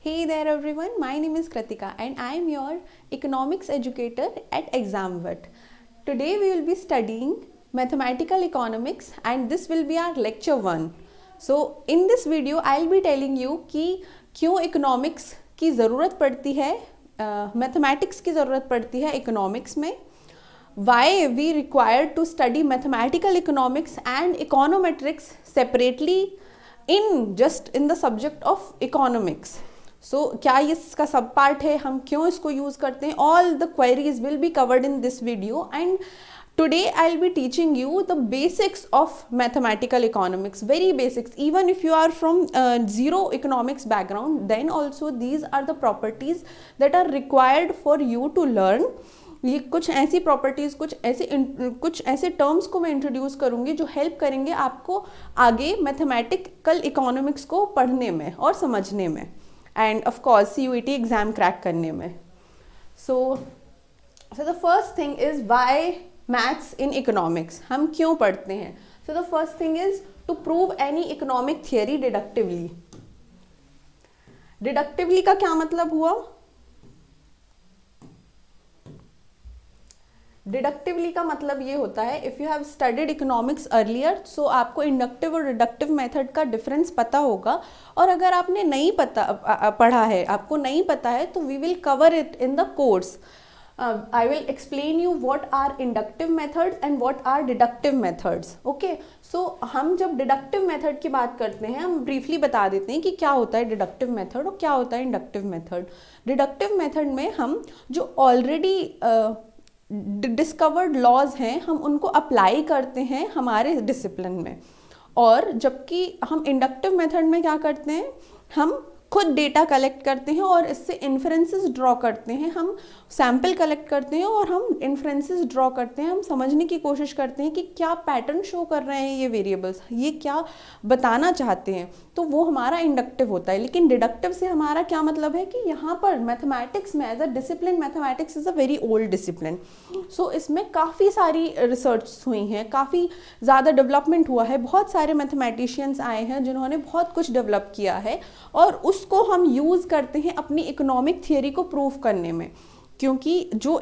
Hey there everyone, my name is Kritika and I am your economics educator at ExamVet. Today we will be studying mathematical economics and this will be our lecture 1. So in this video I will be telling you कि क्यों economics की ज़रूरत पड़ती है, mathematics की ज़रूरत पड़ती है economics में, why we required to study mathematical economics and econometrics separately in the subject of economics. सो क्या ये इसका सब पार्ट है, हम क्यों इसको यूज़ करते हैं, all the queries will be covered in this video and today I'll be teaching you the basics of mathematical economics, very basics. Even if you are from zero economics background, then also these are the properties that are required for you to learn. ये कुछ ऐसी properties, कुछ ऐसे terms को मैं introduce करूँगी जो help करेंगे आपको आगे मैथमेटिकल इकोनॉमिक्स को पढ़ने में और समझने में and of course CUET exam crack करने में. So the first thing is why maths in economics, हम क्यों पढ़ते हैं. So the first thing is to prove any economic theory deductively. Deductively का क्या मतलब हुआ? डिडक्टिवली का मतलब ये होता है, if you have studied economics earlier, so आपको इंडक्टिव और डिडक्टिव मेथड का डिफरेंस पता होगा. और अगर आपने नहीं पढ़ा है, आपको नहीं पता है, तो we will cover it in the course. I will explain you what are inductive methods and what are deductive methods. Okay, so हम जब deductive method की बात करते हैं, हम briefly बता देते हैं कि क्या होता है deductive method और क्या होता है inductive method. Deductive method में हम जो already डिस्कवर्ड लॉज हैं, हम उनको अप्लाई करते हैं हमारे डिसिप्लिन में. और जबकि हम इंडक्टिव मेथड में क्या करते हैं, हम खुद डेटा कलेक्ट करते हैं और इससे इन्फ्रेंसेस ड्रॉ करते हैं. हम सैम्पल कलेक्ट करते हैं और हम इन्फ्रेंसेस ड्रॉ करते हैं. हम समझने की कोशिश करते हैं कि क्या पैटर्न शो कर रहे हैं ये वेरिएबल्स, ये क्या बताना चाहते हैं. तो वो हमारा इंडक्टिव होता है. लेकिन डिडक्टिव से हमारा क्या मतलब है कि यहाँ पर मैथमेटिक्स में as a discipline, mathematics is a very old discipline. So इसमें काफ़ी सारी रिसर्च हुई हैं, काफ़ी ज़्यादा डेवलपमेंट हुआ है. बहुत सारे मैथमेटिशियंस आए हैं जिन्होंने बहुत कुछ डेवलप किया है और उसको हम यूज़ करते हैं अपनी इकोनॉमिक थियरी को प्रूव करने में. क्योंकि जो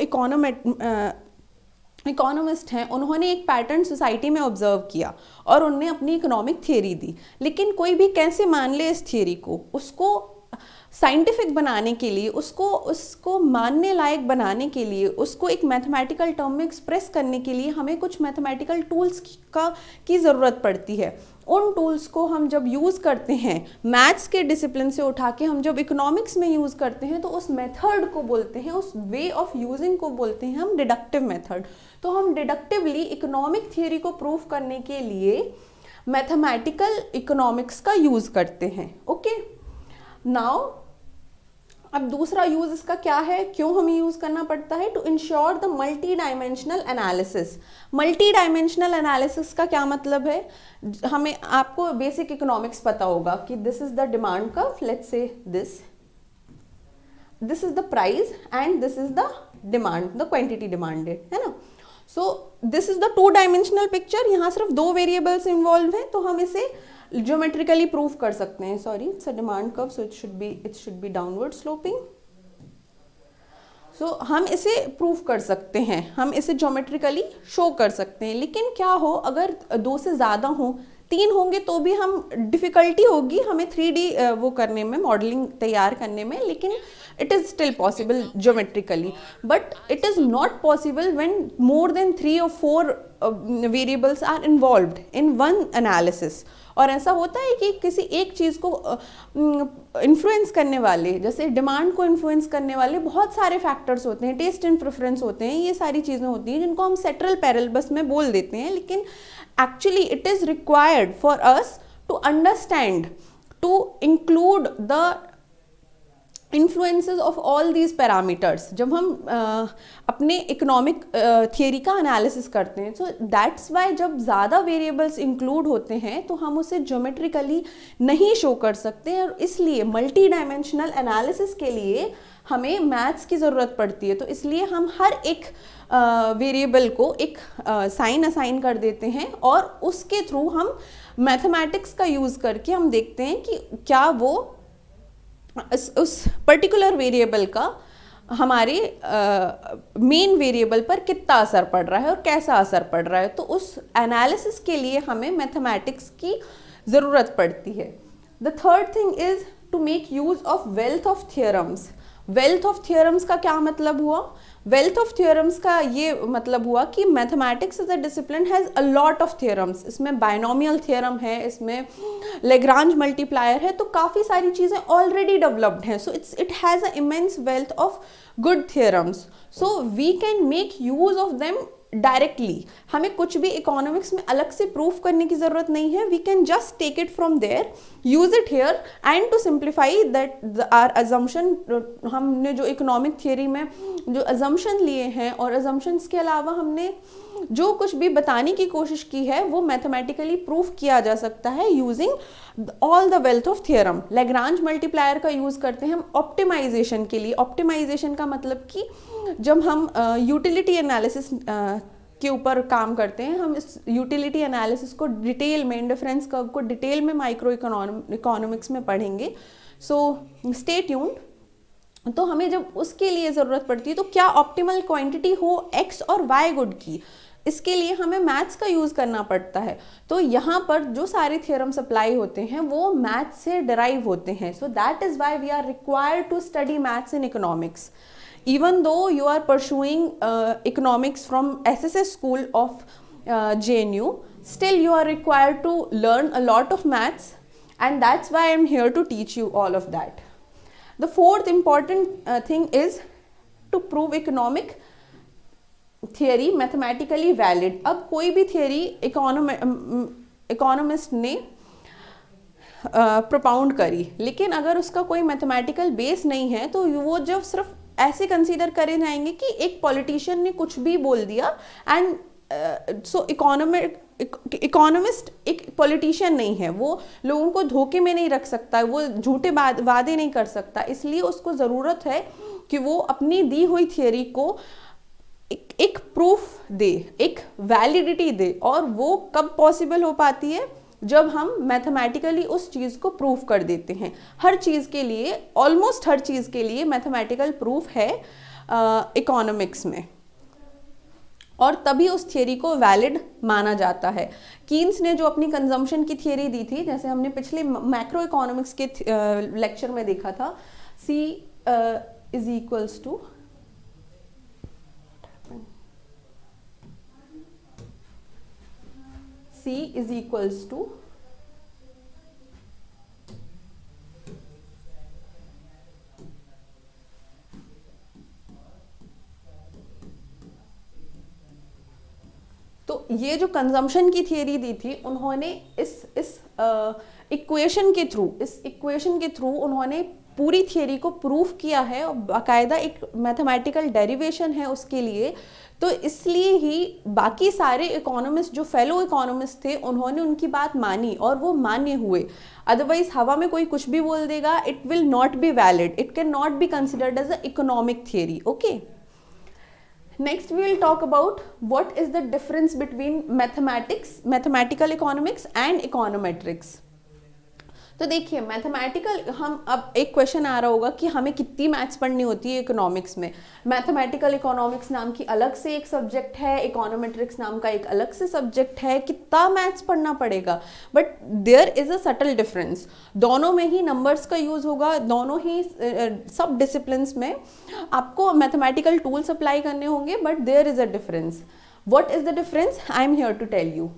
इकोनॉमिस्ट हैं, उन्होंने एक पैटर्न सोसाइटी में ऑब्जर्व किया और उन्होंने अपनी इकोनॉमिक थियरी दी. लेकिन कोई भी कैसे मान ले इस थियरी को, उसको साइंटिफिक बनाने के लिए, उसको मानने लायक बनाने के लिए, उसको एक मैथमेटिकल टर्म में एक्सप्रेस करने के लिए हमें कुछ मैथमेटिकल टूल्स की ज़रूरत पड़ती है. उन टूल्स को हम जब यूज़ करते हैं मैथ्स के डिसिप्लिन से उठा के हम जब इकोनॉमिक्स में यूज़ करते हैं, तो उस मेथड को बोलते हैं, उस वे ऑफ यूजिंग को बोलते हैं हम डिडक्टिव मेथड. तो हम डिडक्टिवली इकोनॉमिक थियरी को प्रूव करने के लिए मैथमेटिकल इकोनॉमिक्स का यूज़ करते हैं. ओके, नाउ अब दूसरा यूज़ इसका क्या है, क्यों हमें यूज़ करना पड़ता है? To ensure the multi dimensional analysis. Multi dimensional analysis का क्या मतलब है? हमें, आपको बेसिक इकोनॉमिक्स पता होगा कि this is the demand curve, let's say this is the price and this is the demand, the quantity demanded, है ना. सो this is the 2 dimensional picture. यहाँ सिर्फ 2 वेरिएबल्स इन्वॉल्व हैं, तो हम इसे ज्योमेट्रिकली प्रूव कर सकते हैं. Sorry, it's a demand curve, so it should be downward sloping. So हम इसे प्रूव कर सकते हैं, हम इसे ज्योमेट्रिकली शो कर सकते हैं. लेकिन क्या हो अगर 2 से ज़्यादा हो, 3 होंगे तो भी हम डिफ़िकल्टी होगी हमें 3D वो करने में, मॉडलिंग तैयार करने में. लेकिन it is still possible geometrically, but it is not possible when more than 3 or 4 variables are involved in one analysis. और ऐसा होता है कि किसी एक चीज़ को इन्फ्लुएंस करने वाले, जैसे डिमांड को इन्फ्लुएंस करने वाले बहुत सारे फैक्टर्स होते हैं, टेस्ट एंड प्रेफरेंस होते हैं, ये सारी चीज़ें होती हैं जिनको हम सेट्रल पैरेलल्स में बोल देते हैं. लेकिन actually it is required for us to understand, to include the influences of all these parameters जब हम अपने इकोनॉमिक थियरी का एनालिसिस करते हैं. सो दैट्स वाई जब ज़्यादा वेरिएबल्स इंक्लूड होते हैं तो हम उसे ज्योमेट्रिकली नहीं शो कर सकते. और इसलिए मल्टी डायमेंशनल एनालिसिस के लिए हमें मैथ्स की ज़रूरत पड़ती है. तो इसलिए हम हर एक वेरिएबल को एक साइन असाइन कर देते हैं और उसके थ्रू हम मैथमेटिक्स का यूज़ करके हम देखते हैं कि क्या वो उस पर्टिकुलर वेरिएबल का हमारे मेन वेरिएबल पर कितना असर पड़ रहा है और कैसा असर पड़ रहा है, तो उस एनालिसिस के लिए हमें मैथमेटिक्स की ज़रूरत पड़ती है। The third thing is to make use of wealth of theorems. Wealth of theorems का क्या मतलब हुआ? वेल्थ ऑफ थियरम्स का ये मतलब हुआ कि mathematics as a discipline has a lot of theorems. इसमें बायनोमियल थियरम है, इसमें लेग्रांज मल्टीप्लायर है, तो काफ़ी सारी चीज़ें ऑलरेडी डेवलप्ड हैं। So it has a immense wealth of good theorems, so we can make use of them directly. हमें कुछ भी इकोनॉमिक्स में अलग से प्रूफ करने की ज़रूरत नहीं है। We can just take it from there, use it here, and to simplify that our assumption. हमने जो इकोनॉमिक थियरी में जो अजम्पशन लिए हैं और अजम्पशंस के अलावा हमने जो कुछ भी बताने की कोशिश की है वो मैथमेटिकली प्रूफ किया जा सकता है using all the wealth of theorem. Lagrange multiplier का यूज़ करते हैं हम ऑप्टिमाइजेशन के लिए। ऑप्टिमाइजेशन का मतलब कि जब हम यूटिलिटी एनालिसिस के ऊपर काम करते हैं, हम इस यूटिलिटी एनालिसिस को डिटेल में, इंडिफरेंस कर्व को डिटेल में माइक्रो इकोनॉमिक्स में पढ़ेंगे। So stay tuned. तो हमें जब उसके लिए ज़रूरत पड़ती है तो क्या ऑप्टिमल क्वांटिटी हो एक्स और वाई गुड की, इसके लिए हमें मैथ्स का यूज़ करना पड़ता है। तो यहाँ पर जो सारे थियरम्स अप्लाई होते हैं वो मैथ्स से डिराइव होते हैं। So that is why we are required to study maths in economics. Even though you are pursuing economics from SSS school of JNU, still you are required to learn a lot of maths, and that's why I am here to teach you all of that. The fourth important thing is to prove economic theory mathematically valid. अब कोई भी theory economist ने propound करी, लेकिन अगर उसका कोई mathematical base नहीं है तो वो जब सिर्फ ऐसे कंसीडर करे जाएंगे कि एक पॉलिटिशियन ने कुछ भी बोल दिया, एंड सो इकोनॉमिस्ट एक पॉलिटिशियन नहीं है, वो लोगों को धोखे में नहीं रख सकता, वो झूठे वादे नहीं कर सकता। इसलिए उसको ज़रूरत है कि वो अपनी दी हुई थियरी को एक प्रूफ दे, एक वैलिडिटी दे। और वो कब पॉसिबल हो पाती है? जब हम मैथमेटिकली उस चीज़ को प्रूफ कर देते हैं। हर चीज़ के लिए, ऑलमोस्ट हर चीज़ के लिए मैथमेटिकल प्रूफ है इकोनॉमिक्स में, और तभी उस थियरी को वैलिड माना जाता है। कीन्स ने जो अपनी कंजम्पशन की थियरी दी थी, जैसे हमने पिछले मैक्रो इकोनॉमिक्स के लेक्चर में देखा था, C is equals to C is equals to तो ये जो कंजम्पशन की थियरी दी थी, उन्होंने इस इक्वेशन के थ्रू उन्होंने पूरी थियरी को प्रूफ किया है, और बाकायदा एक मैथमेटिकल डेरिवेशन है उसके लिए। तो इसलिए ही बाकी सारे इकोनॉमिस्ट, जो फेलो इकोनॉमिस्ट थे, उन्होंने उनकी बात मानी और वो मान्य हुए। अदरवाइज हवा में कोई कुछ भी बोल देगा, it will not be valid, it can not be considered as a economic theory. Okay, next we will talk about what is the difference between mathematical economics and econometrics. तो देखिए, मैथमेटिकल, हम अब एक क्वेश्चन आ रहा होगा कि हमें कितनी मैथ्स पढ़नी होती है इकोनॉमिक्स में। मैथमेटिकल इकोनॉमिक्स नाम की अलग से एक सब्जेक्ट है, इकोनोमेट्रिक्स नाम का एक अलग से सब्जेक्ट है, कितना मैथ्स पढ़ना पड़ेगा? But there is a subtle difference. दोनों में ही नंबर्स का यूज़ होगा, दोनों ही सब डिसिप्लिन्स में आपको मैथमेटिकल टूल्स अप्लाई करने होंगे, but there is a difference. What is the difference? I am here to tell you.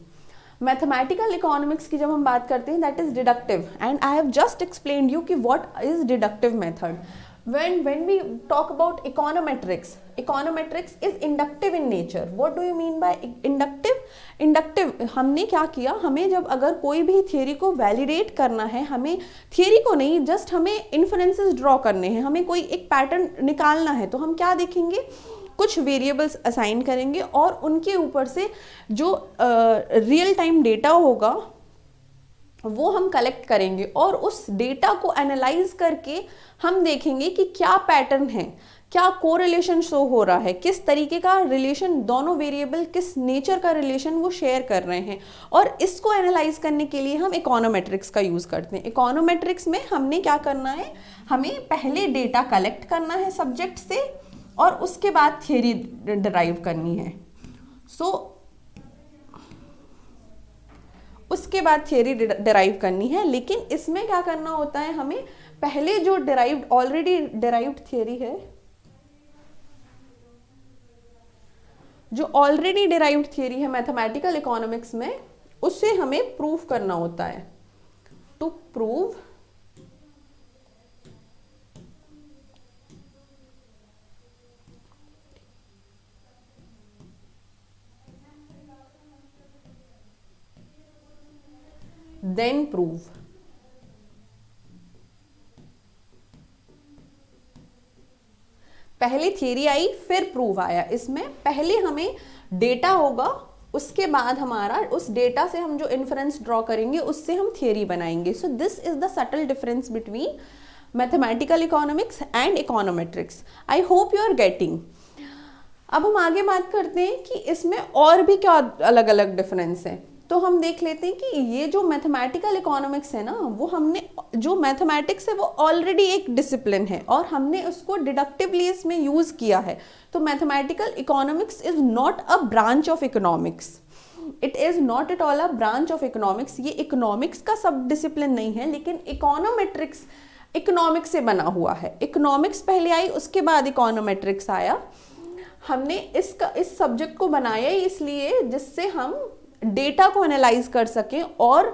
Mathematical economics की जब हम बात करते हैं, that is deductive, and I have just explained you कि what is deductive method. when we talk about econometrics is inductive in nature. What do you mean by inductive? हमने क्या किया, हमें जब अगर कोई भी थियरी को वैलिडेट करना है, हमें थियरी को नहीं, जस्ट हमें इन्फरेंसेस ड्रॉ करने हैं, हमें कोई एक पैटर्न निकालना है, तो हम क्या देखेंगे, कुछ वेरिएबल्स असाइन करेंगे और उनके ऊपर से जो रियल टाइम डेटा होगा वो हम कलेक्ट करेंगे, और उस डेटा को एनालाइज करके हम देखेंगे कि क्या पैटर्न है, क्या कोरिलेशन शो हो रहा है, किस तरीके का रिलेशन, दोनों वेरिएबल किस नेचर का रिलेशन वो शेयर कर रहे हैं, और इसको एनालाइज करने के लिए हम इकोनोमेट्रिक्स का यूज़ करते हैं। इकोनोमेट्रिक्स में हमने क्या करना है, हमें पहले डेटा कलेक्ट करना है सब्जेक्ट से और उसके बाद थियरी डिराइव करनी है। उसके बाद थियरी डिराइव करनी है। लेकिन इसमें क्या करना होता है, हमें पहले जो ऑलरेडी डिराइव्ड थियरी है, जो ऑलरेडी डिराइव्ड थियरी है मैथमेटिकल इकोनॉमिक्स में, उससे हमें प्रूव करना होता है। To prove then prove. पहले थियरी आई फिर प्रूव आया। इसमें पहले हमें डेटा होगा, उसके बाद हमारा उस डेटा से हम जो इन्फरेंस ड्रॉ करेंगे उससे हम थियरी बनाएंगे। So this is the subtle difference between mathematical economics and econometrics. I hope you are getting. अब हम आगे बात करते हैं कि इसमें और भी क्या अलग अलग डिफरेंस है। तो हम देख लेते हैं कि ये जो मैथमेटिकल इकोनॉमिक्स है ना, वो हमने जो मैथमेटिक्स है वो ऑलरेडी एक डिसिप्लिन है और हमने उसको डिडक्टिवली इसमें यूज़ किया है। तो mathematical economics is not a branch of economics, it is not at all a branch of economics. ये इकोनॉमिक्स का सब डिसिप्लिन नहीं है, लेकिन इकोनोमेट्रिक्स इकोनॉमिक्स से बना हुआ है। इकोनॉमिक्स पहले आई, उसके बाद इकोनोमेट्रिक्स आया। हमने इस सब्जेक्ट को बनाया ही इसलिए जिससे हम डेटा को एनालाइज कर सकें और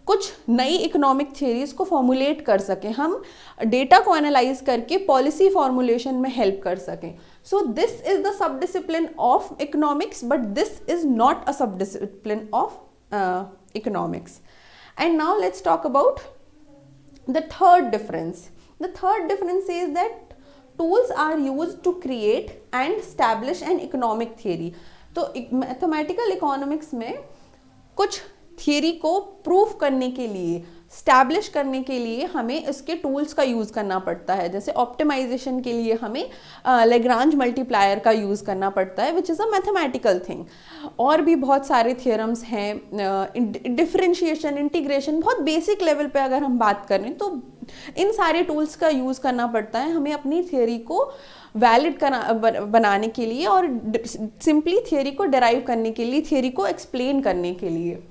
कुछ नई इकोनॉमिक थियरीज को फॉर्मुलेट कर सकें, हम डेटा को एनालाइज करके पॉलिसी फॉर्मुलेशन में हेल्प कर सकें। So this is the sub discipline of economics, but this is not a sub discipline of economics. And now let's talk about the third difference. The third difference is that tools are used to create and establish an economic theory. तो mathematical economics में कुछ theory को proof करने के लिए, establish करने के लिए हमें इसके टूल्स का यूज़ करना पड़ता है। जैसे ऑप्टिमाइजेशन के लिए हमें लैग्रांज मल्टीप्लायर का यूज़ करना पड़ता है, which is a mathematical thing. और भी बहुत सारे थियरम्स हैं, डिफरेंशिएशन, इंटीग्रेशन, बहुत बेसिक लेवल पे अगर हम बात करें तो इन सारे टूल्स का यूज़ करना पड़ता है हमें अपनी थियरी को वैलिड बनाने के लिए और सिंपली थियरी को डिराइव करने के लिए, थियरी को एक्सप्लेन करने के लिए।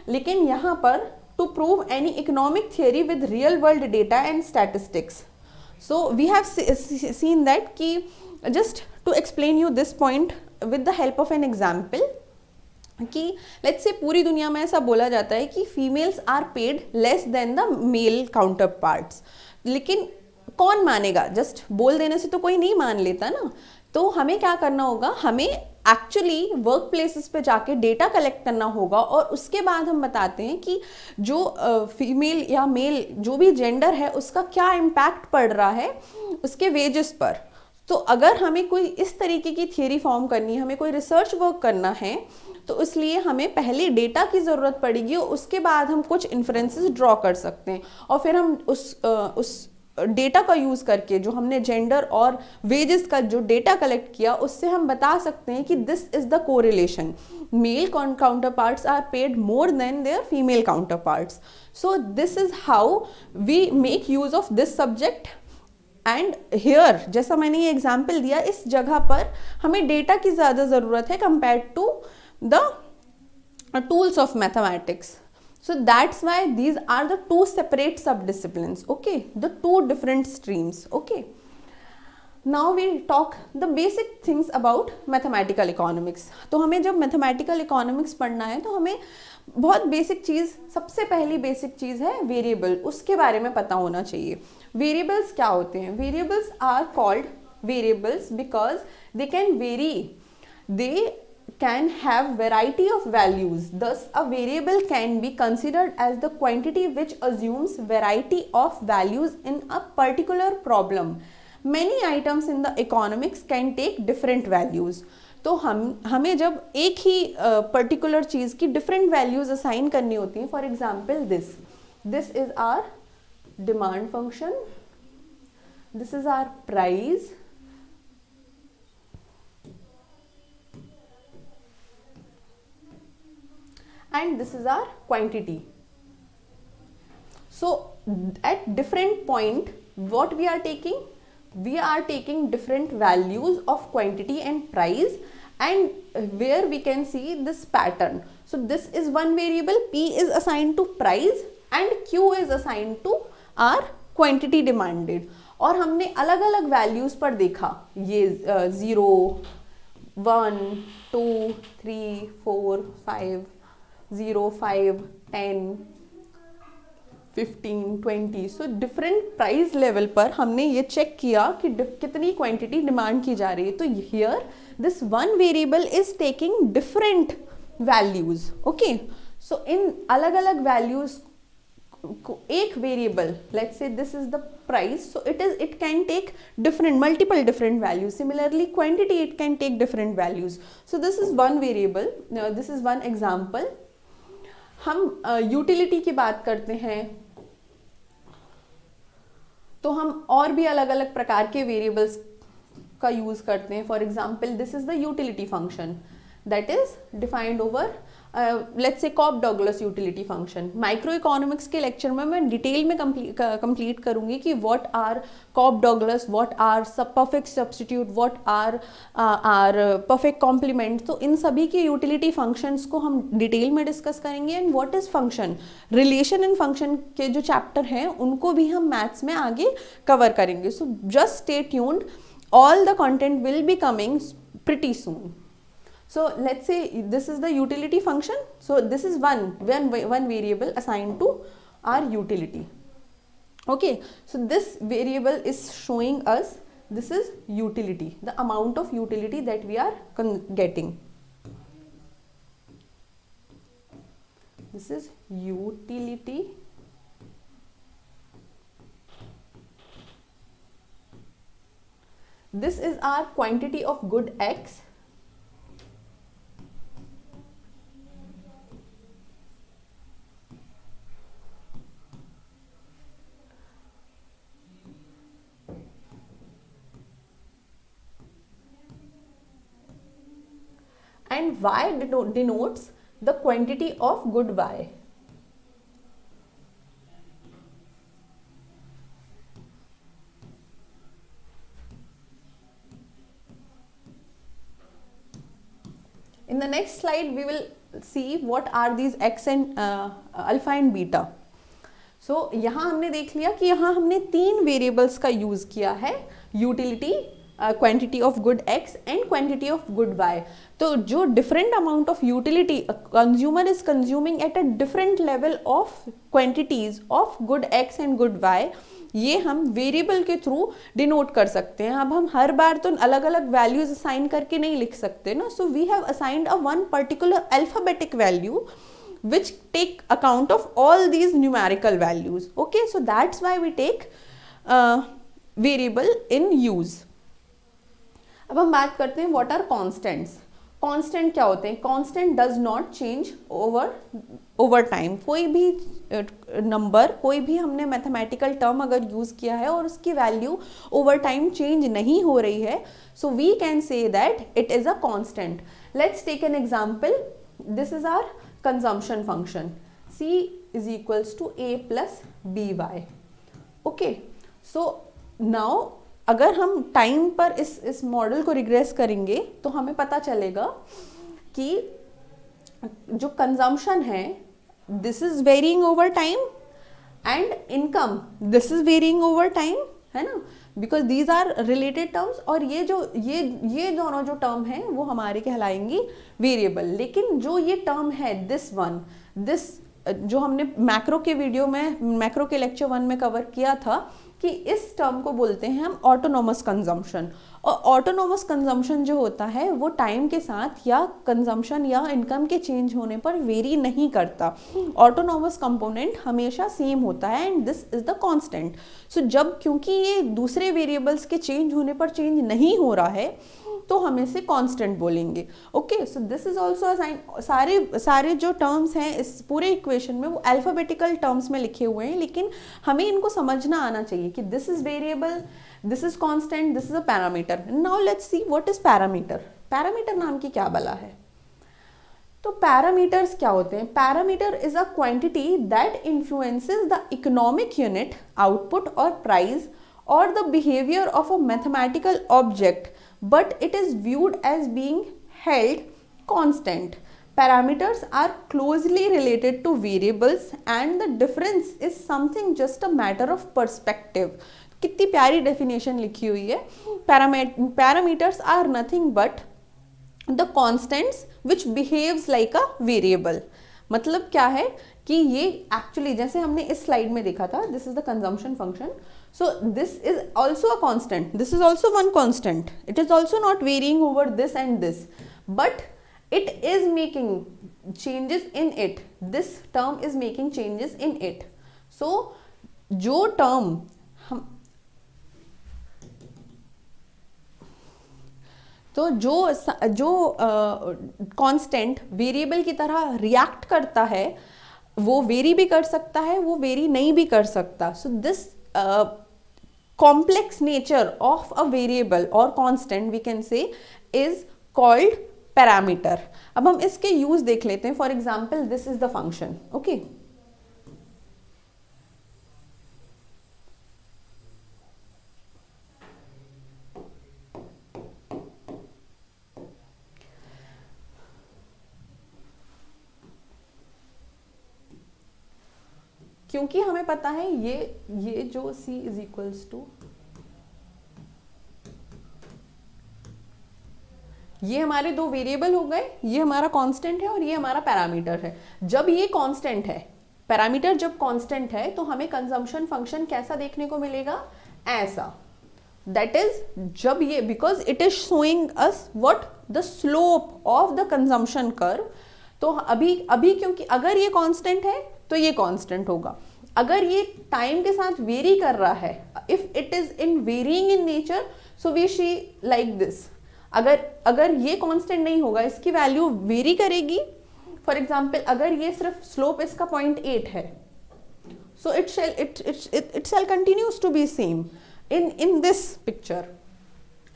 लेकिन यहाँ पर to prove any economic theory with real world data and statistics. So we have seen that कि just to explain you this point with the help of an example कि let's say पूरी दुनिया में ऐसा बोला जाता है कि females are paid less than the male counterparts, लेकिन कौन मानेगा? जस्ट बोल देने से तो कोई नहीं मान लेता ना। तो हमें क्या करना होगा, हमें एक्चुअली वर्क प्लेसेस पे जाके डेटा कलेक्ट करना होगा और उसके बाद हम बताते हैं कि जो फीमेल या मेल जो भी जेंडर है उसका क्या इम्पैक्ट पड़ रहा है उसके वेजेस पर। तो अगर हमें कोई इस तरीके की थियरी फॉर्म करनी है, हमें कोई रिसर्च वर्क करना है, तो इसलिए हमें पहले डेटा की ज़रूरत पड़ेगी और उसके बाद हम कुछ इन्फ्रेंसेस ड्रॉ कर सकते हैं और फिर हम उस डेटा का यूज़ करके जो हमने जेंडर और वेजेस का जो डेटा कलेक्ट किया उससे हम बता सकते हैं कि this is the correlation, male counterparts are paid more than their female counterparts. So this is how we make use of this subject. And here जैसा मैंने ये एग्जाम्पल दिया, इस जगह पर हमें डेटा की ज़्यादा ज़रूरत है compare to the tools of mathematics. So that's why these are the two separate subdisciplines, okay, the two different streams, okay. Now we talk the basic things about mathematical economics. तो हमें जब mathematical economics पढ़ना है तो हमें बहुत basic चीज़, सबसे पहली बेसिक चीज़ है वेरिएबल, उसके बारे में पता होना चाहिए. वेरिएबल्स क्या होते हैं? Variables are called variables because they can vary, they can have variety of values. Thus a variable can be considered as the quantity which assumes variety of values in a particular problem. Many items in the economics can take different values. तो हमें जब एक ही particular चीज़ की different values assign करनी होती हैं, for example this is our demand function, this is our price, and this is our quantity. So at different point, what we are taking? We are taking different values of quantity and price, and where we can see this pattern. So this is one variable, P is assigned to price and Q is assigned to our quantity demanded. और हमने अलग अलग values पर देखा, ये 0, 1, 2, 3, 4, 5, 0, 5, 10, 15, 20. So different price level पर हमने ये चेक किया कि कितनी क्वांटिटी डिमांड की जा रही है. तो here this one variable is taking different values. Okay, so इन अलग अलग वैल्यूज एक variable, let's say this is the price, so it can take different multiple different values. Similarly quantity it can take different values. So this is one variable, this is one example. हम utility की बात करते हैं तो हम और भी अलग अलग प्रकार के वेरिएबल्स का यूज करते हैं. For example, this is the utility function that is defined over let's say Cobb Douglas utility function. Microeconomics के लेक्चर में मैं डिटेल में कंप्लीट करूंगी कि what are Cobb Douglas, what are perfect substitute, what are perfect complement. तो इन सभी के यूटिलिटी फंक्शंस को हम डिटेल में डिस्कस करेंगे. And what is function, relation and function के जो चैप्टर हैं उनको भी हम मैथ्स में आगे कवर करेंगे. So just stay tuned, all the content will be coming pretty soon. So let's say this is the utility function. So this is one variable assigned to our utility. Okay, so this variable is showing us this is utility, the amount of utility that we are getting. This is utility. This is our quantity of good X. And Y denotes the quantity of good Y. In the next slide, we will see what are these X and alpha and beta. So यहाँ हमने देख लिया कि यहाँ हमने तीन variables का use किया है, utility, quantity of good X and quantity of good Y. तो जो different amount of utility consumer is consuming at a different level of quantities of good X and good Y, ये हम variable के through denote कर सकते हैं. अब हम हर बार तो अलग अलग वैल्यूज असाइन करके नहीं लिख सकते ना. So we have assigned a one particular alphabetic value which take account of all these numerical values. Okay, so that's why we take variable in use. अब हम बात करते हैं what are constants. कांस्टेंट क्या होते हैं? Constant does not change over time. कोई भी नंबर, कोई भी हमने मैथमेटिकल टर्म अगर यूज किया है और उसकी वैल्यू ओवर टाइम चेंज नहीं हो रही है, so we can say that it is a constant. Let's take an example. This is our consumption function. C is equals to A plus BY. Okay, so now अगर हम time पर इस model को regret करेंगे तो हमें पता चलेगा कि जो कंजम्पशन है this is varying over time and income this is varying over time, है ना, because these are related terms. और ये दोनों जो टर्म हैं वो हमारे कहलाएंगी वेरिएबल. लेकिन जो ये टर्म है दिस जो हमने मैक्रो के वीडियो में, मैक्रो के लेक्चर 1 में कवर किया था कि इस टर्म को बोलते हैं हम ऑटोनोमस कंजम्पशन. और ऑटोनोमस कंजम्पशन जो होता है वो टाइम के साथ या कंजम्पशन या इनकम के चेंज होने पर वेरी नहीं करता. ऑटोनोमस कंपोनेंट हमेशा सेम होता है and this is the constant. So जब क्योंकि ये दूसरे वेरिएबल्स के चेंज होने पर चेंज नहीं हो रहा है तो हम इसे कांस्टेंट बोलेंगे. Okay, so this is also assign. सारे जो टर्म्स हैं इस पूरे इक्वेशन में वो अल्फाबेटिकल टर्म्स में लिखे हुए हैं, लेकिन हमें इनको समझना आना चाहिए कि this is variable, this is constant, this is a parameter. Now let's see what is parameter. Parameter नाम की क्या बला है. तो पैरामीटर्स क्या होते हैं? Parameter is a quantity that influences the economic unit, output और प्राइस और the behaviour of a mathematical object, but it is viewed as being held constant. Parameters are closely related to variables and the difference is something just a matter of perspective. कितनी प्यारी definition लिखी हुई है. Parameters are nothing but the constants which behaves like a variable. मतलब क्या है कि ये एक्चुअली जैसे हमने इस स्लाइड में देखा था, this is the consumption function. So this is also a constant. This is also one constant. It is also not varying over this and this, but it is making changes in it. This term is making changes in it. So जो term हम तो जो constant variable की तरह react करता है, वो very भी कर सकता है, वो वेरी नहीं भी कर सकता. So this complex nature of a variable or constant we can say is called parameter. अब हम इसके यूज देख लेते हैं. For example this is the function. Okay, क्योंकि हमें पता है ये जो c इज इक्वल्स टू, ये हमारे दो वेरिएबल हो गए, ये हमारा कांस्टेंट है और ये हमारा पैरामीटर है. जब ये कांस्टेंट है, पैरामीटर जब कांस्टेंट है, तो हमें कंजम्पशन फंक्शन कैसा देखने को मिलेगा? ऐसा. दैट इज जब ये, because it is showing us what the slope of the consumption curve. तो अभी क्योंकि अगर ये कांस्टेंट है तो ये कांस्टेंट होगा. अगर ये टाइम के साथ वेरी कर रहा है, if it is in varying in nature, so we see like this. अगर ये कांस्टेंट नहीं होगा, इसकी वैल्यू वेरी करेगी. फॉर एग्जाम्पल अगर ये सिर्फ स्लोप इसका 0.8 है, so it shall continues to be same in this picture.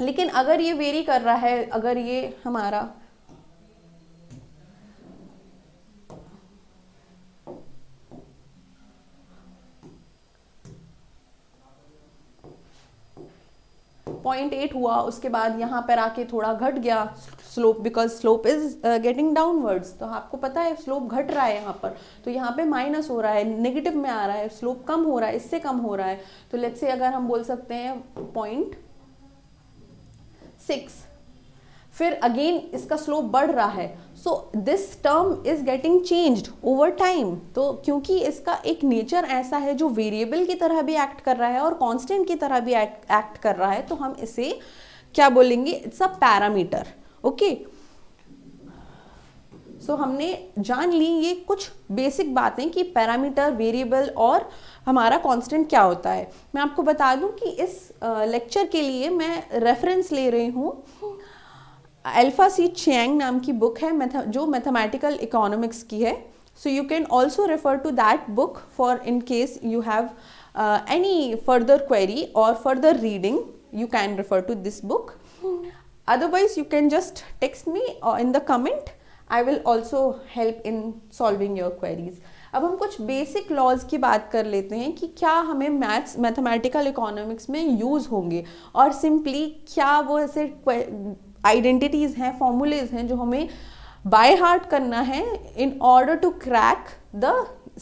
लेकिन अगर ये वेरी कर रहा है, अगर ये हमारा पॉइंट 8 हुआ, उसके बाद यहाँ पर आके थोड़ा घट गया slope, because slope is getting downwards. तो आपको पता है स्लोप घट रहा है यहाँ पर, तो यहाँ पे माइनस हो रहा है, नेगेटिव में आ रहा है, स्लोप कम हो रहा है, इससे कम हो रहा है. तो लेट्स से अगर हम बोल सकते हैं 0.6, फिर अगेन इसका स्लोप बढ़ रहा है. So this term is getting changed over time. तो क्योंकि इसका एक नेचर ऐसा है जो वेरिएबल की तरह भी एक्ट कर रहा है और कांस्टेंट की तरह भी एक्ट कर रहा है, तो हम इसे क्या बोलेंगे? It's a parameter. ओके, सो हमने जान ली ये कुछ बेसिक बातें कि पैरामीटर, वेरिएबल और हमारा कांस्टेंट क्या होता है. मैं आपको बता दूं कि इस लेक्चर के लिए मैं रेफरेंस ले रही हूँ, अल्फा सी चियांग नाम की बुक है जो मैथमेटिकल इकोनॉमिक्स की है. So you can also refer to that book for in case you have any further query और further reading, you can refer to this book. Otherwise you can just text me in the comment. I will also help in solving your queries. अब हम कुछ basic laws की बात कर लेते हैं कि क्या हमें मैथमेटिकल इकोनॉमिक्स में यूज़ होंगे, और सिंपली क्या वो ऐसे आइडेंटिटीज़ हैं, फॉर्मूलेज हैं जो हमें बाय हार्ट करना है in order to crack the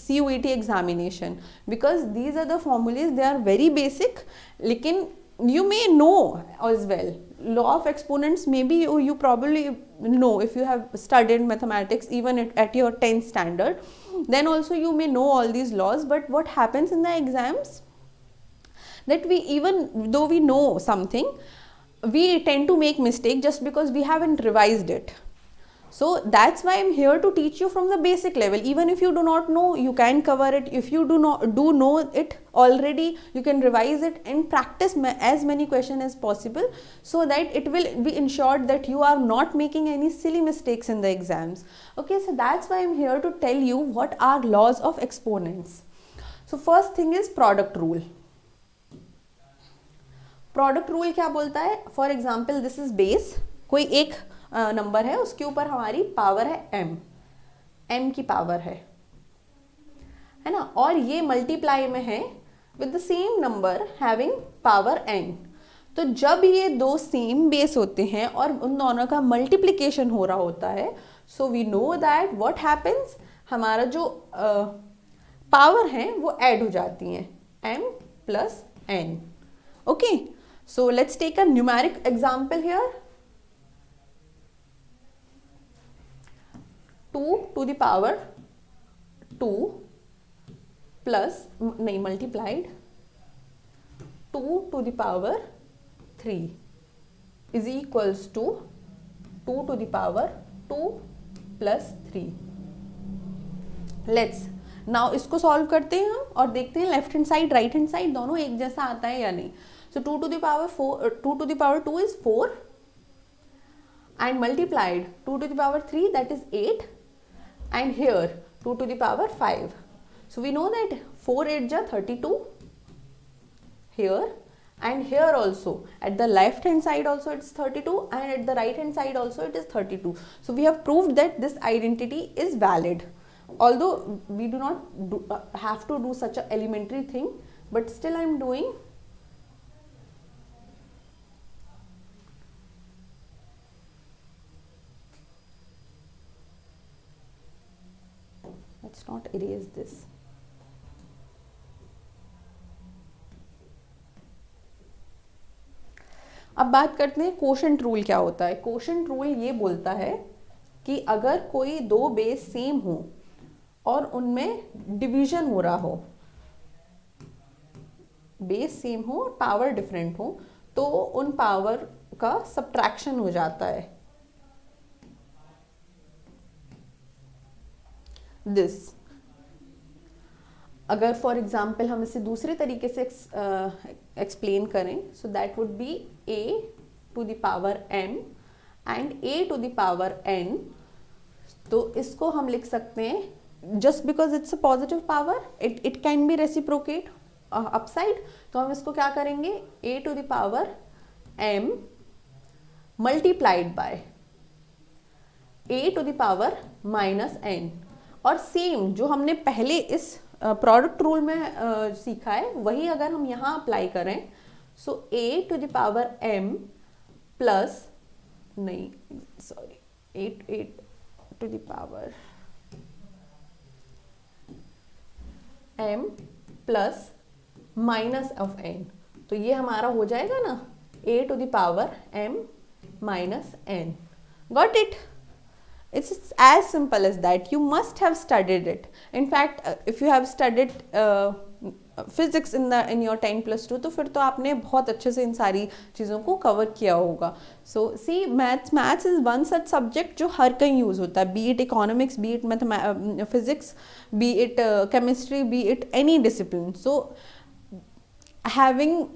CUET examination. Because these are the formulas, they are very basic, लेकिन you may know as well. Law of exponents maybe you probably know if you have studied mathematics even at your 10th standard, then also you may know all these laws. But what happens in the exams, that we, even though we know something, we tend to make mistake just because we haven't revised it. So that's why I'm here to teach you from the basic level. Even if you do not know, you can cover it. If you do know it already, you can revise it and practice as many questions as possible, so that it will be ensured that you are not making any silly mistakes in the exams. Okay, so that's why I'm here to tell you what are laws of exponents. So first thing is product rule. Product rule क्या बोलता है? For example, this is base. कोई एक number है, उसके ऊपर हमारी power है m. m की पावर है ना, और ये मल्टीप्लाई में है with the same number having power n। तो जब ये दो सेम बेस होते हैं और उन दोनों का मल्टीप्लिकेशन हो रहा होता है, so we know that what happens, हमारा जो पावर है वो ऐड हो जाती हैं, m plus n। Okay, so let's take a numeric example here. 2 to the power 2 plus नहीं multiplied 2 to the power 3 is equals to 2 to the power 2 plus 3। Let's now इसको solve करते हैं हम और देखते हैं left hand side right hand side दोनों एक जैसा आता है या नहीं। सो 2 to the power 4, 2 to the power 2 is 4 and multiplied 2 to the power 3 that is 8 and here 2 to the power 5. So we know that 4 8 are 32 here and here also at the left hand side also it's 32 and at the right hand side also it is 32. So we have proved that this identity is valid, although we do not have to do such a elementary thing, but still I am doing. Let's not erase this. अब बात करते हैं quotient rule क्या होता है। Quotient rule ये बोलता है कि अगर कोई दो बेस सेम हो और उनमें डिवीजन हो रहा हो, बेस सेम हो और पावर डिफरेंट हो, तो उन पावर का सब्ट्रैक्शन हो जाता है। दिस अगर फॉर एग्जाम्पल हम इसे दूसरे तरीके से एक्सप्लेन करें, so that would be a to the power m and a to the power n। तो इसको हम लिख सकते हैं just because it's a positive power it can be reciprocate upside, तो हम इसको क्या करेंगे a to the power m multiplied by a to the power minus n। और सेम जो हमने पहले इस प्रोडक्ट रूल में सीखा है वही अगर हम यहाँ अप्लाई करें, so a to the power m plus नहीं sorry 8 to the power m plus minus of n, तो ये हमारा हो जाएगा ना a to the power m minus n। Got it? It's as simple as that. You must have studied it. In fact, if you have studied physics in your 10+2, तो फिर तो आपने बहुत अच्छे से इन सारी चीज़ों को कवर किया होगा। So see, maths is one such subject जो हर कहीं यूज़ होता है, be it economics, be it physics, be it chemistry, be it any discipline. So having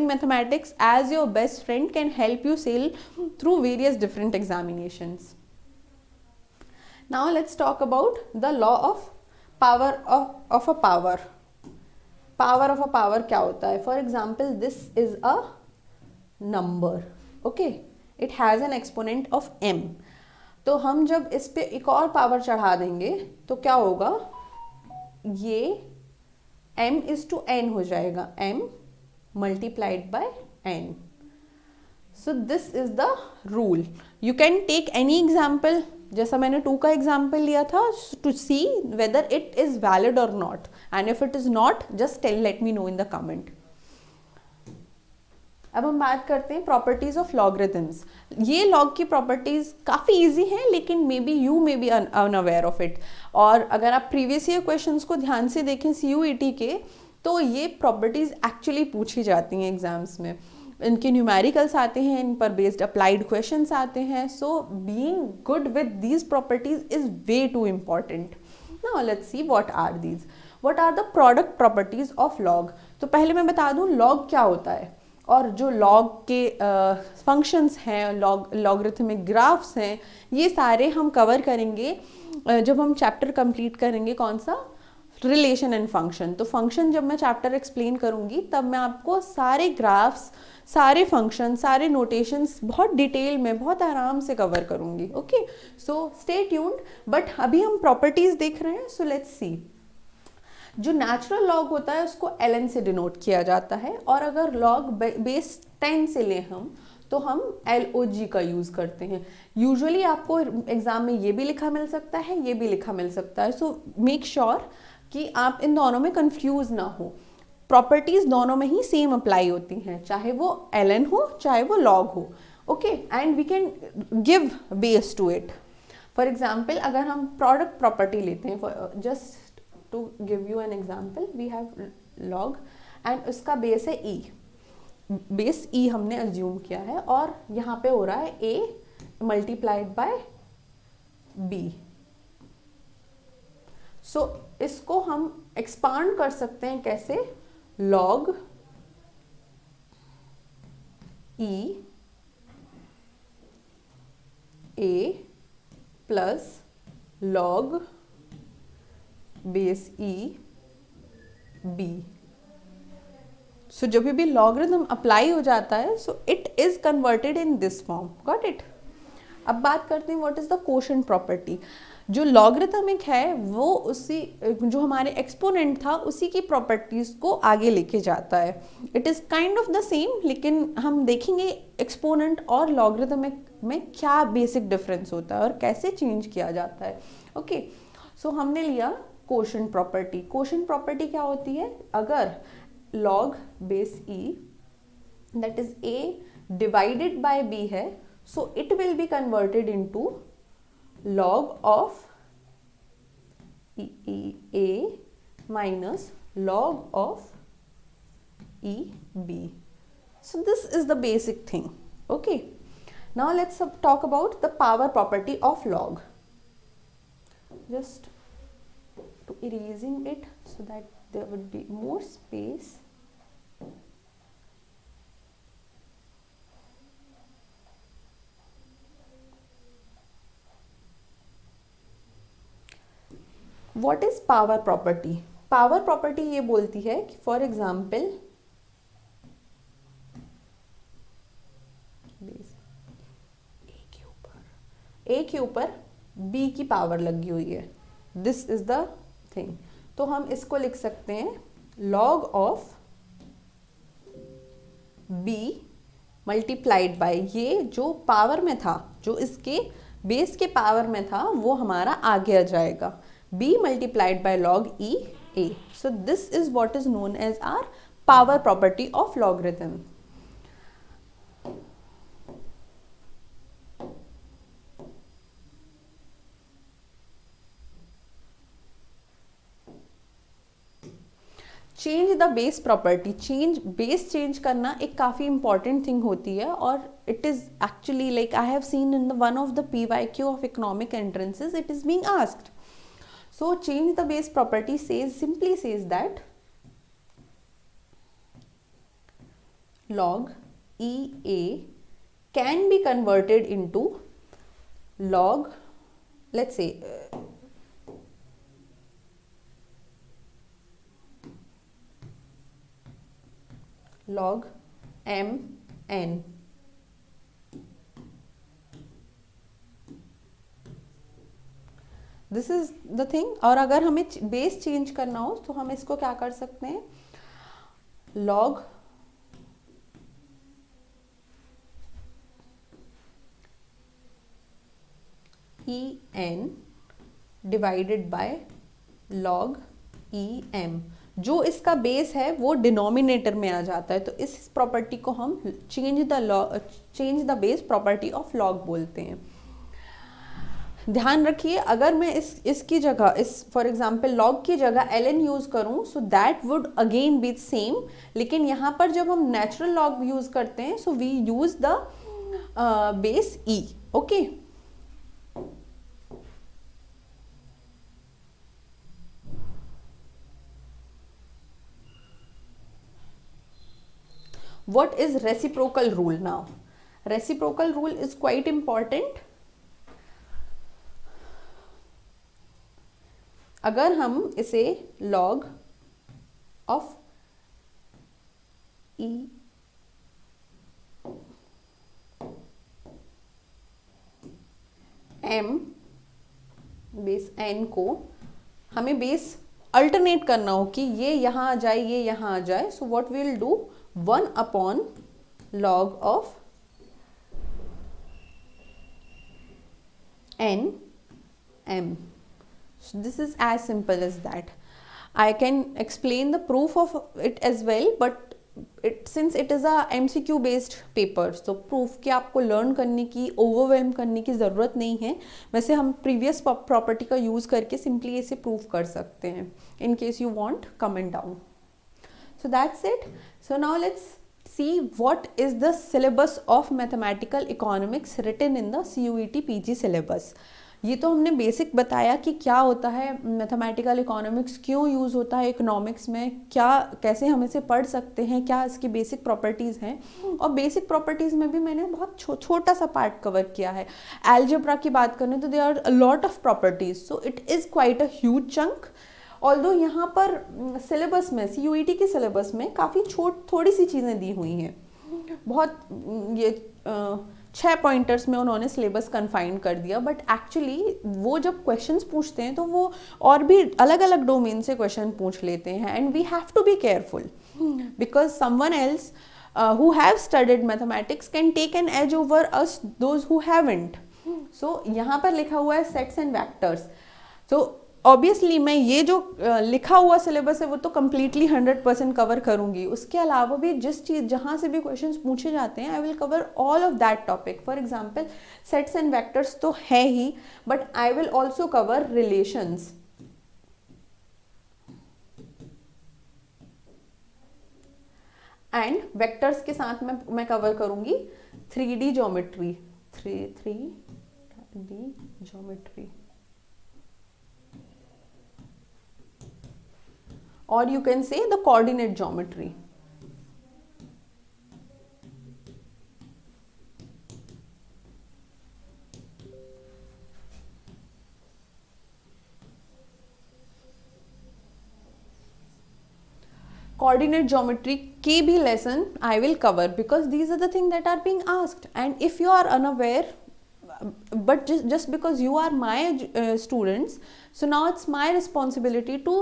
mathematics as your best friend can help you sail through various different examinations. Now let's talk about the law of power of a power. Power of a power क्या होता है? For example, this is a number, okay? It has an exponent of m. तो हम जब इस पे एक और पावर चढ़ा देंगे तो क्या होगा, ये m is to n हो जाएगा, m multiplied by n. So this is the rule. You can take any example, जैसा मैंने 2 का एग्जाम्पल लिया था, to see whether it is valid or not, and if it is not, just let me know in the comment. अब हम बात करते हैं प्रॉपर्टीज ऑफ लॉगरिथम्स। ये लॉग की प्रॉपर्टीज काफ़ी इजी हैं, लेकिन may be you may be unaware of it. और अगर आप प्रीवियस ईयर क्वेश्चंस को ध्यान से देखें CUET के, तो ये प्रॉपर्टीज एक्चुअली पूछी जाती हैं एग्जाम्स में। इनके न्यूमेरिकल्स आते हैं, इन पर बेस्ड अप्लाइड क्वेश्चंस आते हैं। So being good with these properties is way too important. Now let's see what are these, what are the product properties of log. तो पहले मैं बता दूं लॉग क्या होता है, और जो लॉग के फंक्शंस हैं, लॉगरिथमिक ग्राफ्स हैं, ये सारे हम कवर करेंगे जब हम चैप्टर कंप्लीट करेंगे। कौन सा? Relation and function. तो फंक्शन जब मैं चैप्टर एक्सप्लेन करूंगी तब मैं आपको सारे ग्राफ्स, सारे फंक्शन, सारे नोटेशंस बहुत डिटेल में, बहुत आराम से कवर करूंगी। Okay, so stay tuned. But अभी हम प्रॉपर्टीज देख रहे हैं, सो लेट्स सी। जो नेचुरल लॉग होता है उसको ln से डिनोट किया जाता है, और अगर लॉग बेस 10 से ले हम तो हम LOG का यूज़ करते हैं। यूजुअली आपको एग्जाम में ये भी लिखा मिल सकता है, ये भी लिखा मिल सकता है। सो मेक श्योर कि आप इन दोनों में कंफ्यूज ना हो। प्रॉपर्टीज दोनों में ही सेम अप्लाई होती हैं, चाहे वो ln हो चाहे वो log हो। Okay, and we can give base to it. For example अगर हम प्रोडक्ट प्रॉपर्टी लेते हैं, just to give you an example, we have log and उसका बेस है e, बेस e हमने अज्यूम किया है, और यहाँ पे हो रहा है a मल्टीप्लाइड बाय b। सो इसको हम एक्सपांड कर सकते हैं कैसे, log e a plus log base e b। सो जब भी लॉगरिथम अप्लाई हो जाता है, so it is converted in this form. Got it. अब बात करते हैं what is the quotient property. जो लॉगरिथमिक है वो उसी, जो हमारे एक्सपोनेंट था उसी की प्रॉपर्टीज को आगे लेके जाता है। It is kind of the same, लेकिन हम देखेंगे एक्सपोनेंट और लॉगरिथमिक में क्या बेसिक डिफरेंस होता है और कैसे चेंज किया जाता है। ओके, सो हमने लिया कोशेंट प्रॉपर्टी। कोशेंट प्रॉपर्टी क्या होती है, अगर log base e that is a divided by b है, so it will be converted into log of a minus log of e b। So this is the basic thing. Okay, now let's talk about the power property of log। Just to erasing it so that there would be more space. What is power property? Power property ये बोलती है कि for example A के ऊपर B की power लगी हुई है, दिस इज द थिंग। तो हम इसको लिख सकते हैं log of b multiplied bye, ये जो पावर में था, जो इसके बेस के पावर में था, वो हमारा आगे आ जाएगा, b multiplied by log e a। So this is what is known as our power property of logarithm. Change the base property. Base change करना एक काफ़ी इंपॉर्टेंट थिंग होती है, और it is actually like I have seen in one of the PYQ of economic entrances it is being asked. So change the base property simply says that log EA can be converted into log, let's say log MN। This is the thing. और अगर हमें base change करना हो तो हम इसको क्या कर सकते हैं, log EN divided by log EM। जो इसका बेस है वो डिनोमिनेटर में आ जाता है, तो इस प्रॉपर्टी को हम change the base property of log बोलते हैं। ध्यान रखिए, अगर मैं इसकी जगह, इस फॉर एग्जांपल log की जगह ln यूज करूं, so that would again B same, लेकिन यहाँ पर जब हम नेचुरल log यूज करते हैं, so we use the base e। Okay, what is reciprocal rule? Now reciprocal rule is quite important. अगर हम इसे log of E M base N को हमें बेस अल्टरनेट करना हो कि ये यहाँ आ जाए, ये यहाँ आ जाए, so what we will do 1 log of n m. So this is as simple as that. I can explain the proof of it as well, but since it is a MCQ based paper, so proof की आपको learn करने की, overwhelm करने की ज़रूरत नहीं है. वैसे हम previous property का use करके simply इसे proof कर सकते हैं. In case you want, comment down. So that's it. So now let's see what is the syllabus of mathematical economics written in the CUET PG syllabus. ये तो हमने basic बताया कि क्या होता है मैथमेटिकल इकोनॉमिक्स, क्यों यूज़ होता है इकोनॉमिक्स में, क्या कैसे हम इसे पढ़ सकते हैं, क्या इसकी बेसिक प्रॉपर्टीज़ हैं. और बेसिक प्रॉपर्टीज़ में भी मैंने बहुत छोटा सा पार्ट कवर किया है. अलजेब्रा की बात करें तो they are a lot of properties, so it is quite a huge chunk. Although यहाँ पर सिलेबस में, CUET के सिलेबस में काफ़ी थोड़ी सी चीज़ें दी हुई हैं. बहुत ये 6 पॉइंटर्स में उन्होंने सिलेबस कन्फाइन कर दिया, बट एक्चुअली वो जब क्वेश्चंस पूछते हैं तो वो और भी अलग अलग डोमेन से क्वेश्चन पूछ लेते हैं. And we have to be careful because someone else who have studied mathematics can take an edge over us those who haven't. So यहाँ पर लिखा हुआ है sets and vectors. So obviously मैं ये जो लिखा हुआ सिलेबस है वो तो कम्प्लीटली 100% कवर करूँगी. उसके अलावा भी जिस चीज़ जहाँ से भी क्वेश्चंस पूछे जाते हैं I will cover all of that topic. For example sets and vectors तो है ही, but I will also cover relations. And vectors के साथ मैं कवर करूँगी 3D geometry. 3D geometry, or you can say the coordinate geometry. Coordinate geometry के भी lesson I will cover because these are the things that are being asked. And if you are unaware, but just because you are my students, so now it's my responsibility to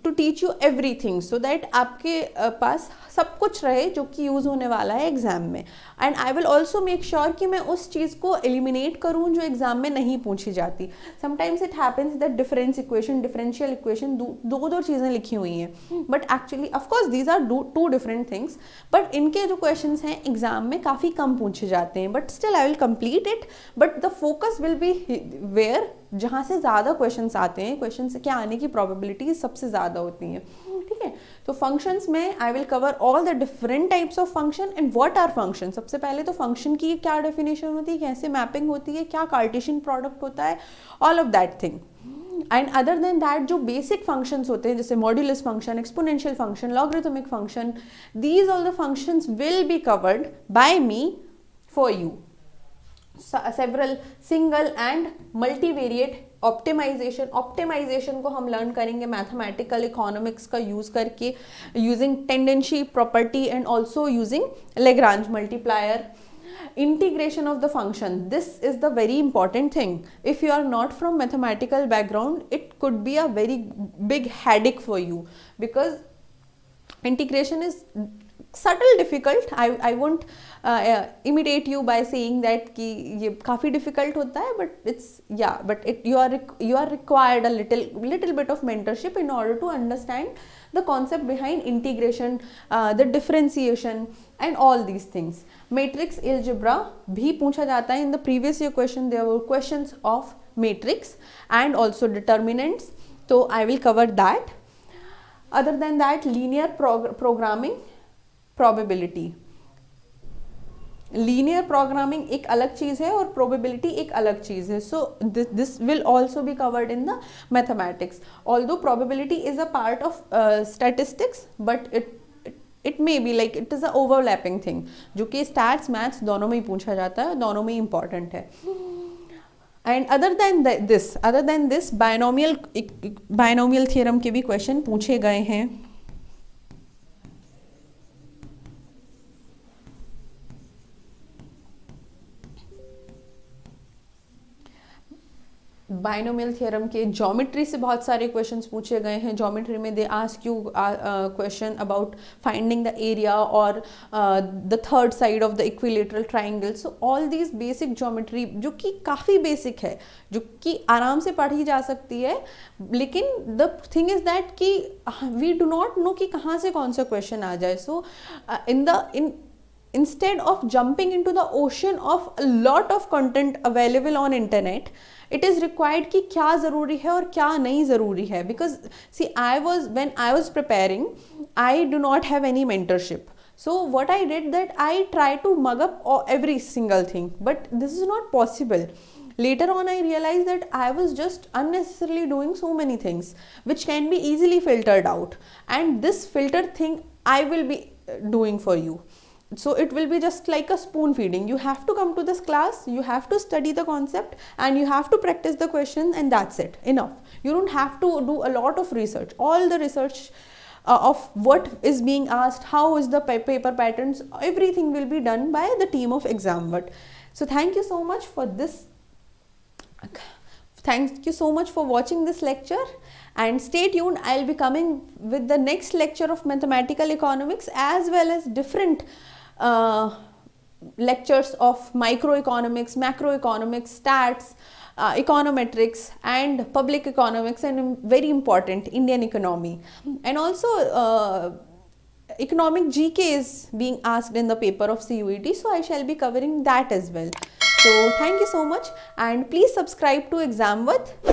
teach you everything so that आपके पास सब कुछ रहे जो कि use होने वाला है exam में. And I will also make sure कि मैं उस चीज़ को एलिमिनेट करूँ जो एग्जाम में नहीं पूछी जाती. Sometimes it happens that differential equation दो चीज़ें लिखी हुई हैं, but actually of course these are two different things, but इनके जो क्वेश्चन हैं एग्जाम में काफ़ी कम पूछे जाते हैं. But still I will complete it, but the focus will be where जहाँ से ज़्यादा क्वेश्चंस आते हैं, क्वेश्चन के आने की प्रोबेबिलिटी सबसे ज़्यादा होती हैं. ठीक है, तो फंक्शंस में I will cover all the different types of function and what are function. सबसे पहले तो फंक्शन की क्या डेफिनेशन होती है, कैसे मैपिंग होती है, क्या कार्टेशियन प्रोडक्ट होता है, all of that thing. And other than that जो बेसिक फंक्शंस होते हैं जैसे modulus function, exponential function, logarithmic function, these all the functions will be covered by me for you. Several single and multivariate optimization को हम learn करेंगे mathematical economics का use करके, using tendency property and also using Lagrange multiplier. Integration of the function, this is the very important thing. If you are not from mathematical background, it could be a very big headache for you because integration is subtle difficult. I won't imitate you by saying that कि ये काफ़ी difficult होता है, but it's but you are required a little bit of mentorship in order to understand the concept behind integration, the differentiation and all these things. Matrix algebra भी पूछा जाता है. In the previous year question there were questions of matrix and also determinants, so I will cover that. Other than that, linear programming, probability. Linear programming एक अलग चीज़ है और probability एक अलग चीज़ है. So this will also be covered in the mathematics. Although probability is a part of statistics, but it may be like it is a overlapping thing जो कि stats maths दोनों में ही पूछा जाता है, दोनों में ही इंपॉर्टेंट है. And other then this binomial theorem के भी क्वेश्चन पूछे गए हैं. बाइनोमियल थ्योरम के ज्योमेट्री से बहुत सारे क्वेश्चंस पूछे गए हैं. ज्योमेट्री में they ask you question about finding the area और the third side of the equilateral triangle. So all these basic geometry जो कि काफ़ी बेसिक है, जो कि आराम से पढ़ी जा सकती है, लेकिन द थिंग इज दैट कि वी डू नॉट नो कि कहाँ से कौन सा क्वेश्चन आ जाए. सो instead of jumping into the ocean of a lot of content available on internet, it is required कि क्या ज़रूरी है और क्या नहीं ज़रूरी है. Because see, when I was preparing, I do not have any mentorship. So what I did that I try to mug up every single thing, but this is not possible. Later on I realized that I was just unnecessarily doing so many things which can be easily filtered out, and this filter thing I will be doing for you. So it will be just like a spoon feeding. You have to come to this class, you have to study the concept, and you have to practice the question, and that's it, enough. You don't have to do a lot of research. All the research of what is being asked, how is the paper patterns, everything will be done by the team of ExamVert. So thank you so much for this. Thank you so much for watching this lecture, and stay tuned. I'll be coming with the next lecture of mathematical economics, as well as different lectures of microeconomics, macroeconomics, stats, econometrics, and public economics, and very important Indian economy. And also economic GK is being asked in the paper of CUET, so I shall be covering that as well. So thank you so much, and please subscribe to ExamVert.